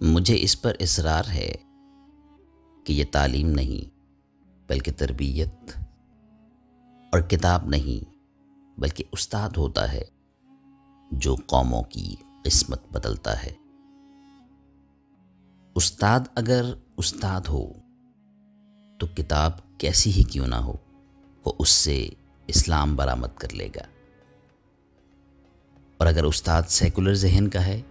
مجھے اس پر اصرار ہے کہ یہ تعلیم نہیں بلکہ تربیت، اور کتاب نہیں بلکہ استاد ہوتا ہے جو قوموں کی قسمت بدلتا ہے۔ استاد اگر استاد ہو تو کتاب کیسی ہی کیوں نہ ہو، وہ اس سے اسلام برآمد کر لے گا، اور اگر استاد سیکولر ذہن کا ہے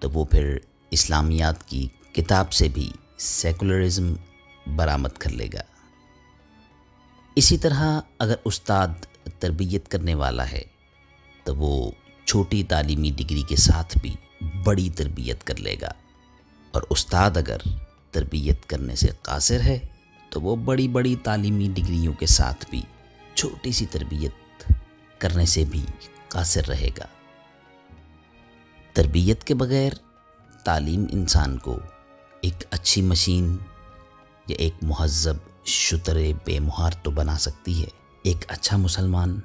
تو وہ پھر اسلامیات کی کتاب سے بھی سیکولرزم برآمد کر لے گا۔ اسی طرح اگر استاد تربیت کرنے والا ہے تو وہ چھوٹی تعلیمی ڈگری کے ساتھ بھی بڑی تربیت کر لے گا، اور استاد اگر تربیت کرنے سے قاصر ہے تو وہ بڑی بڑی تعلیمی ڈگریوں کے ساتھ بھی چھوٹی سی تربیت کرنے سے بھی قاصر رہے گا۔ تربیت کے بغیر تعلیم انسان کو ایک اچھی مشین یا ایک مہذب شتر بے مہار تو بنا سکتی ہے، ایک اچھا مسلمان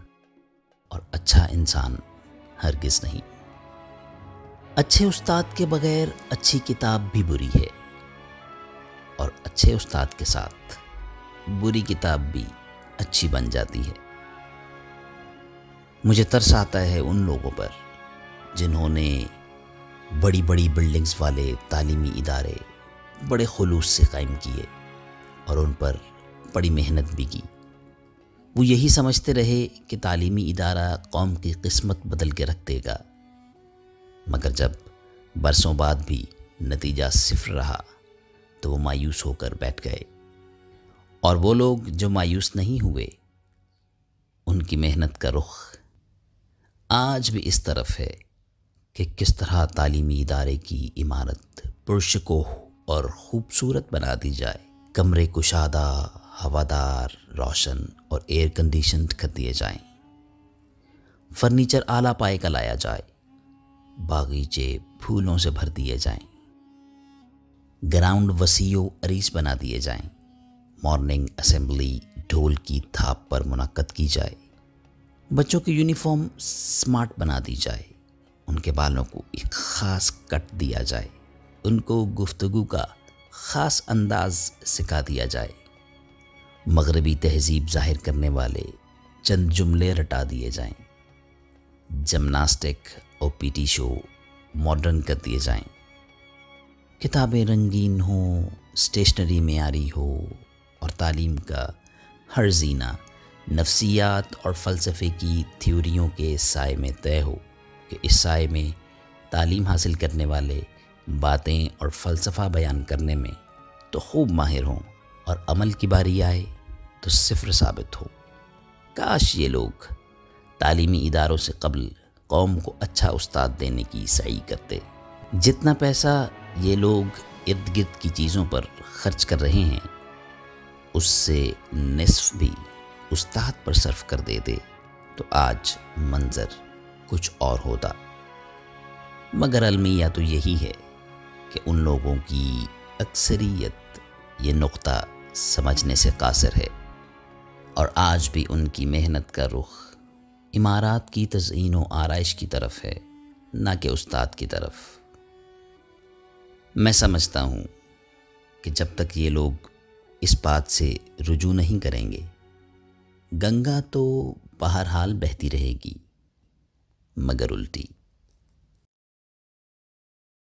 اور اچھا انسان ہرگز نہیں۔ اچھے استاد کے بغیر اچھی کتاب بھی بری ہے، اور اچھے استاد کے ساتھ بری کتاب بھی اچھی بن جاتی ہے۔ مجھے ترس آتا ہے ان لوگوں پر جنہوں نے بڑی بڑی بلڈنگز والے تعلیمی ادارے بڑے خلوص سے قائم کیے اور ان پر بڑی محنت بھی کی۔ وہ یہی سمجھتے رہے کہ تعلیمی ادارہ قوم کی قسمت بدل کے رکھ دے گا، مگر جب برسوں بعد بھی نتیجہ صفر رہا تو وہ مایوس ہو کر بیٹھ گئے، اور وہ لوگ جو مایوس نہیں ہوئے ان کی محنت کا رخ آج بھی اس طرف ہے کہ کس طرح تعلیمی ادارے کی عمارت پرشکوہ اور خوبصورت بنا دی جائے، کمرے کشادہ، ہوادار، روشن اور ایئر کنڈیشنڈ کر دیے جائیں، فرنیچر اعلیٰ پائے کا لایا جائے، باغیچے پھولوں سے بھر دیے جائیں، گراؤنڈ وسیع و عریض بنا دیے جائیں، مارننگ اسمبلی ڈھول کی تھاپ پر منعقد کی جائے، بچوں کی یونیفارم سمارٹ بنا دی جائے، ان کے بالوں کو ایک خاص کٹ دیا جائے، ان کو گفتگو کا خاص انداز سکھا دیا جائے، مغربی تہذیب ظاہر کرنے والے چند جملے رٹا دیے جائیں، جمناسٹک اور پی ٹی شو ماڈرن کر دیے جائیں، کتابیں رنگین ہوں، اسٹیشنری معیاری ہو، اور تعلیم کا ہر زینہ نفسیات اور فلسفے کی تھیوریوں کے سائے میں طے ہو کہ اس سائے میں تعلیم حاصل کرنے والے باتیں اور فلسفہ بیان کرنے میں تو خوب ماہر ہوں، اور عمل کی باری آئے تو صفر ثابت ہو۔ کاش یہ لوگ تعلیمی اداروں سے قبل قوم کو اچھا استاد دینے کی سعی کرتے۔ جتنا پیسہ یہ لوگ ارد گرد کی چیزوں پر خرچ کر رہے ہیں اس سے نصف بھی استاد پر صرف کر دیتے تو آج منظر کچھ اور ہوتا، مگر المیہ تو یہی ہے کہ ان لوگوں کی اکثریت یہ نقطہ سمجھنے سے قاصر ہے، اور آج بھی ان کی محنت کا رخ عمارات کی تزئین و آرائش کی طرف ہے، نہ کہ استاد کی طرف۔ میں سمجھتا ہوں کہ جب تک یہ لوگ اس بات سے رجوع نہیں کریں گے، گنگا تو بہرحال بہتی رہے گی، مگر الٹی۔